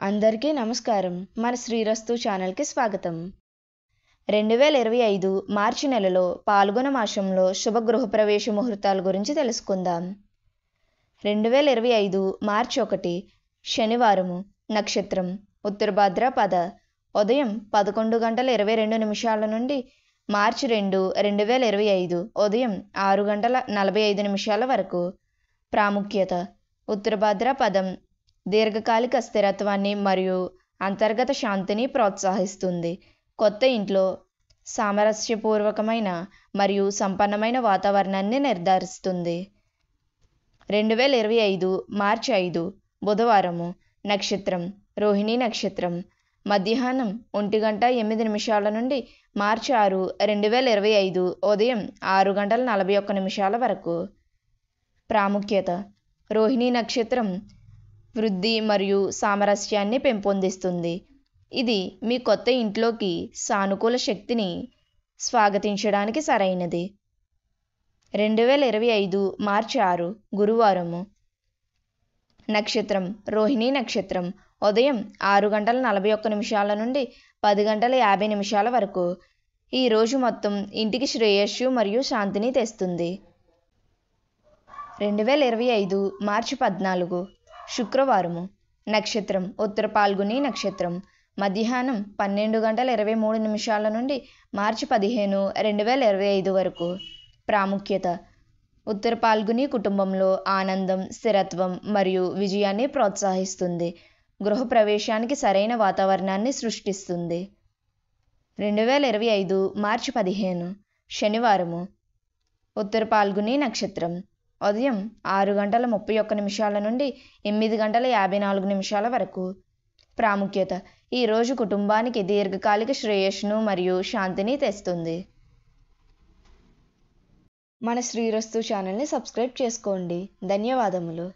అందరికీ నమస్కారం. మన శ్రీరస్తు ఛానల్కి స్వాగతం. 2025 మార్చి నెలలో పాల్గొన మాసంలో శుభ గృహప్రవేశ ముహూర్తాల గురించి తెలుసుకుందాం. 2025 మార్చి 1 శనివారము. నక్షత్రం ఉత్తరభాద్రపద. ఉదయం 11:22 నుండి మార్చి 2, 2025 ఉదయం 6:45 వరకు. ప్రాముఖ్యత: ఉత్తరభాద్రపదం దీర్ఘకాలిక స్థిరత్వాన్ని మరియు అంతర్గత శాంతిని ప్రోత్సహిస్తుంది. కొత్త ఇంట్లో సామరస్యపూర్వకమైన మరియు సంపన్నమైన వాతావరణాన్ని నిర్ధారిస్తుంది. 2025 మార్చి 5 బుధవారము. నక్షత్రం రోహిణి నక్షత్రం. మధ్యాహ్నం 1:08 నుండి మార్చి 6, 2025 ఉదయం 6:41 వరకు. ప్రాముఖ్యత: రోహిణి నక్షత్రం వృద్ధి మరియు సామరస్యాన్ని పెంపొందిస్తుంది. ఇది మీ కొత్త ఇంట్లోకి సానుకూల శక్తిని స్వాగతించడానికి సరైనది. 2025 మార్చి 6 గురువారము. నక్షత్రం రోహిణి నక్షత్రం. ఉదయం 6:41 నుండి 10:50 వరకు. ఈ రోజు మొత్తం ఇంటికి శ్రేయస్సు మరియు శాంతిని తెస్తుంది. 2025 మార్చి 14 శుక్రవారము. నక్షత్రం ఉత్తర పాల్గుని నక్షత్రం. మధ్యాహ్నం 12:23 నుండి మార్చి 15, 2025 వరకు. ప్రాముఖ్యత: ఉత్తర పాల్గుని కుటుంబంలో ఆనందం, స్థిరత్వం మరియు విజయాన్ని ప్రోత్సహిస్తుంది. గృహప్రవేశానికి సరైన వాతావరణాన్ని సృష్టిస్తుంది. 2025 మార్చి 15 శనివారము. ఉత్తర పాల్గుని నక్షత్రం. ఉదయం 6:31 నుండి 8:54 వరకు. ప్రాముఖ్యత: ఈ రోజు కుటుంబానికి దీర్ఘకాలిక శ్రేయస్సును మరియు శాంతిని తెస్తుంది. మన శ్రీరస్తు ఛానల్ని సబ్స్క్రైబ్ చేసుకోండి. ధన్యవాదములు.